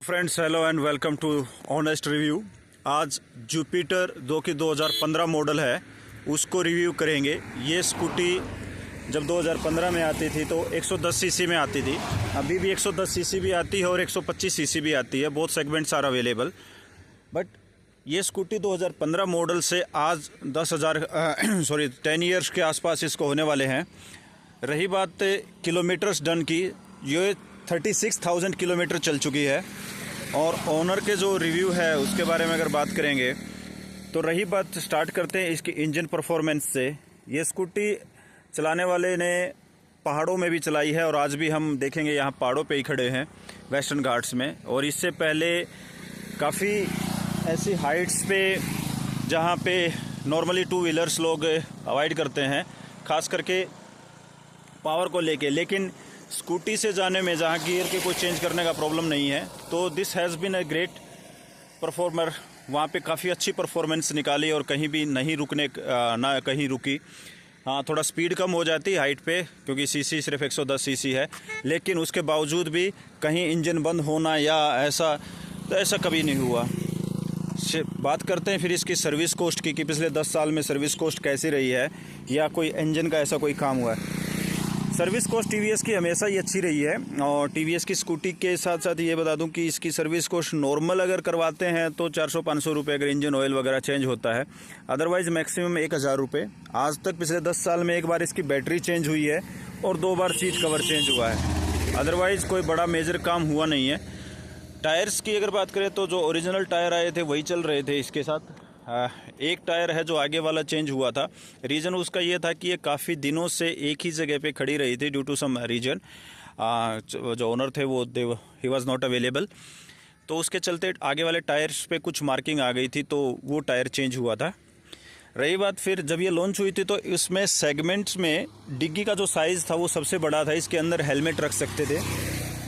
Friends hello and welcome to honest review. आज Jupiter जो कि 2015 मॉडल है उसको रिव्यू करेंगे। ये स्कूटी जब 2015 में आती थी तो 110 सीसी में आती थी। अभी भी 110 सीसी भी आती है और 125 सीसी भी आती है। Both segments are available. But ये स्कूटी 2015 मॉडल से आज 10 ईयर्स के आसपास इसको होने वाले हैं। रही बात किलोमीटर्स डन की, ये 36,000 किलोमीटर चल चुकी है। और ओनर के जो रिव्यू है उसके बारे में अगर बात करेंगे तो रही बात, स्टार्ट करते हैं इसकी इंजन परफॉर्मेंस से। ये स्कूटी चलाने वाले ने पहाड़ों में भी चलाई है और आज भी हम देखेंगे यहाँ पहाड़ों पे ही खड़े हैं वेस्टर्न घाट्स में। और इससे पहले काफ़ी ऐसी हाइट्स पे जहाँ पे नॉर्मली टू व्हीलर्स लोग अवॉइड करते हैं, ख़ास करके पावर को लेके। लेकिन स्कूटी से जाने में जहाँ गियर के कोई चेंज करने का प्रॉब्लम नहीं है, तो this has been a great performer. वहाँ पे काफ़ी अच्छी परफॉर्मेंस निकाली और कहीं भी नहीं रुकने ना कहीं रुकी। हाँ, थोड़ा स्पीड कम हो जाती है हाइट पे क्योंकि सीसी सिर्फ 110 सीसी है, लेकिन उसके बावजूद भी कहीं इंजन बंद होना या ऐसा कभी नहीं हुआ। बात करते हैं फिर इसकी सर्विस कॉस्ट की कि पिछले 10 साल में सर्विस कॉस्ट कैसी रही है या कोई इंजन का ऐसा कोई काम हुआ है। सर्विस कॉस्ट टीवीएस की हमेशा ही अच्छी रही है। और टीवीएस की स्कूटी के साथ साथ ये बता दूं कि इसकी सर्विस कॉस्ट नॉर्मल अगर करवाते हैं तो 400-500 रुपये अगर इंजन ऑयल वगैरह चेंज होता है, अदरवाइज मैक्सिमम 1,000 रुपये। आज तक पिछले 10 साल में एक बार इसकी बैटरी चेंज हुई है और 2 बार सीट कवर चेंज हुआ है। अदरवाइज कोई बड़ा मेजर काम हुआ नहीं है। टायर्स की अगर बात करें तो जो ओरिजिनल टायर आए थे वही चल रहे थे इसके साथ। एक टायर है जो आगे वाला चेंज हुआ था। रीज़न उसका ये था कि ये काफ़ी दिनों से एक ही जगह पे खड़ी रही थी ड्यू टू सम रीजन। जो ओनर थे वो ही वाज नॉट अवेलेबल, तो उसके चलते आगे वाले टायर्स पे कुछ मार्किंग आ गई थी, तो वो टायर चेंज हुआ था। रही बात फिर जब ये लॉन्च हुई थी तो इसमें सेगमेंट्स में डिग्गी का जो साइज़ था वो सबसे बड़ा था। इसके अंदर हेलमेट रख सकते थे।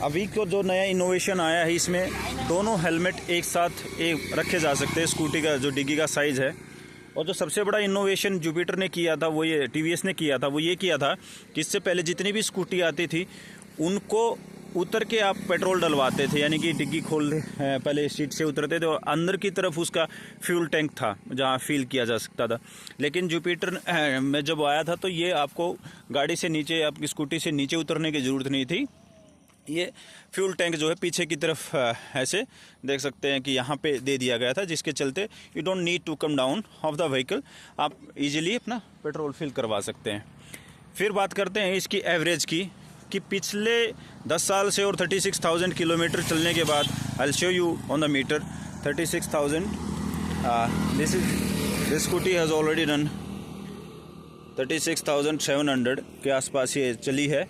अभी तो जो नया इनोवेशन आया है इसमें दोनों हेलमेट एक साथ रखे जा सकते हैं। स्कूटी का जो डिग्गी का साइज़ है, और जो सबसे बड़ा इनोवेशन जुपिटर ने किया था वो ये टीवीएस ने किया था, वो ये किया था कि इससे पहले जितनी भी स्कूटी आती थी उनको उतर के आप पेट्रोल डलवाते थे, यानी कि डिग्गी खोल पहले सीट से उतरते थे और अंदर की तरफ उसका फ्यूल टैंक था जहाँ फील किया जा सकता था। लेकिन जुपिटर में जब आया था तो ये आपको गाड़ी से नीचे, आपकी स्कूटी से नीचे उतरने की ज़रूरत नहीं थी। ये फ्यूल टैंक जो है पीछे की तरफ ऐसे देख सकते हैं कि यहाँ पे दे दिया गया था, जिसके चलते you don't need to come down of the vehicle, आप इजीली अपना पेट्रोल फिल करवा सकते हैं। फिर बात करते हैं इसकी एवरेज की कि पिछले 10 साल से और 36,000 किलोमीटर चलने के बाद, I will show you on the meter 36,000। This scooty has already run 36,700 के आसपास ये चली है।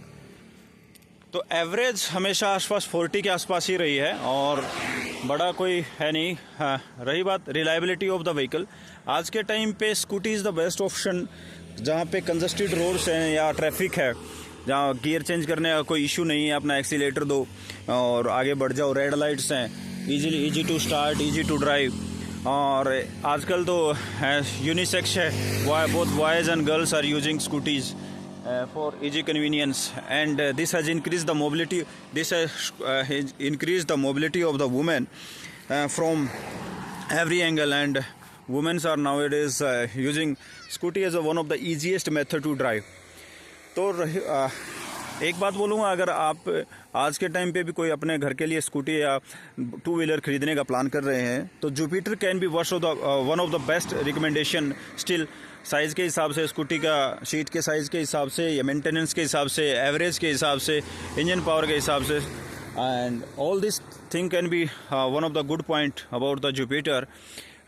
तो एवरेज हमेशा आसपास 40 के आसपास ही रही है और बड़ा कोई है नहीं। हाँ, रही बात रिलायबिलिटी ऑफ द व्हीकल, आज के टाइम पे scooty is the best option जहाँ पे कंजस्टेड रोड्स हैं या ट्रैफिक है, जहाँ गियर चेंज करने का कोई इशू नहीं है, अपना एक्सीलेटर दो और आगे बढ़ जाओ। रेड लाइट्स हैं, easy to start, easy to drive. और आजकल तो यूनिसेक्स है, both boys and girls are using scooties for easy convenience, and this has increased the mobility. This has increased the mobility of the women from every angle, and women are nowadays using scooty as one of the easiest method to drive. तो एक बात बोलूँगा, अगर आप आज के time पे भी कोई अपने घर के लिए स्कूटी या टू व्हीलर खरीदने का प्लान कर रहे हैं तो Jupiter can be one of the best recommendation. Still size के हिसाब से, स्कूटी का सीट के साइज़ के हिसाब से या मेंटेनेंस के हिसाब से, एवरेज के हिसाब से, इंजन पावर के हिसाब से, and all this thing can be one of the good point about the Jupiter.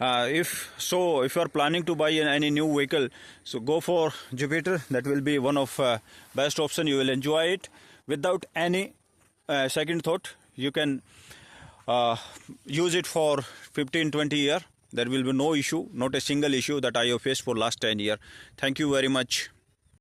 If you are planning to buy any new vehicle, so go for Jupiter. That will be one of best option. You will enjoy it without any second thought. You can use it for 15-20 years. There will be no issue, not a single issue that I have faced for last 10 years. Thank you very much.